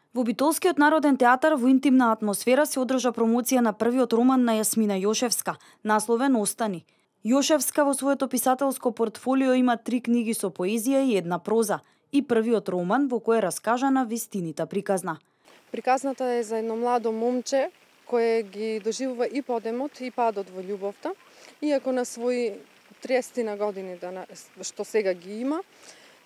Во Битолскиот народен театар во интимна атмосфера се одржа промоција на првиот роман на Јасмина Јошевска, насловен Остани. Јошевска во своето писателско портфолио има 3 книги со поезија и 1 проза и првиот роман во кој е раскажана вистинита приказна. Приказната е за едно младо момче кое ги доживува и подемот и падот во љубовта, иако на своји 30 на години што сега ги има,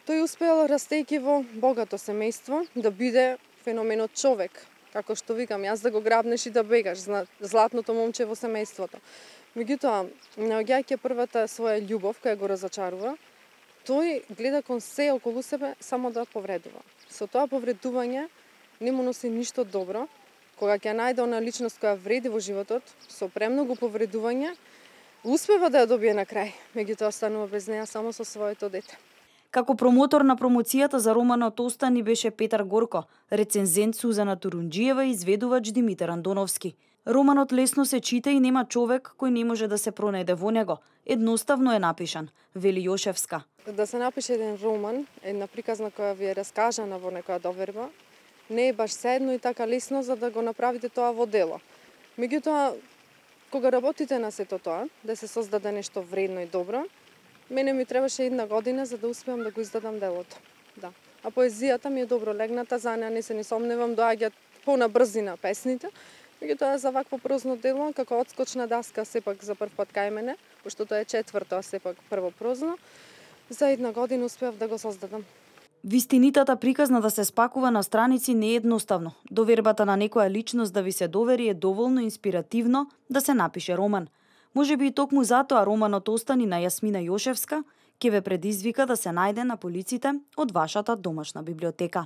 тој успеал растејќи во богато семејство да биде феноменот човек, како што викам јас, да го грабнеш и да бегаш, златното момче во семејството. Меѓутоа, наоѓајќи првата своја љубов која го разочарува, тој гледа кон се околу себе само да повредува. Со тоа повредување не му носи ништо добро. Кога ќе најде она личност која вреди во животот, со премногу повредување, успева да ја добие на крај, меѓутоа останува без неа само со своето дете. Како промотор на промоцијата за романот Остани беше Петар Горко, рецензент Сузана Турунџиева и изведувач Димитар Андоновски. Романот лесно се чита и нема човек кој не може да се пронајде во него. Едноставно е напишан, вели Јошевска. Да се напише еден роман, една приказна која ви е раскажана во некоја доверба, не е баш седно и така лесно за да го направите тоа во дело. Меѓутоа, кога работите на сето тоа, да се создаде нешто вредно и добро, мене ми требаше 1 година за да успеам да го издадам делото. Да. А поезијата ми е добро легната, за неа не се ни сомневам, доаѓаат на брзина песните. Меѓутоа за вакво прозно дело, како одскочна даска сепак за прв пат кај мене, пошто тоа е четврто, а сепак прво прозно, за 1 година успеав да го создадам. Вистинитата приказна да се спакува на страници не е едноставно. Довербата на некоја личност да ви се довери е доволно инспиративно да се напише роман. Можеби и токму затоа романот Остани на Јасмина Јошевска ќе ве предизвика да се најде на полиците од вашата домашна библиотека.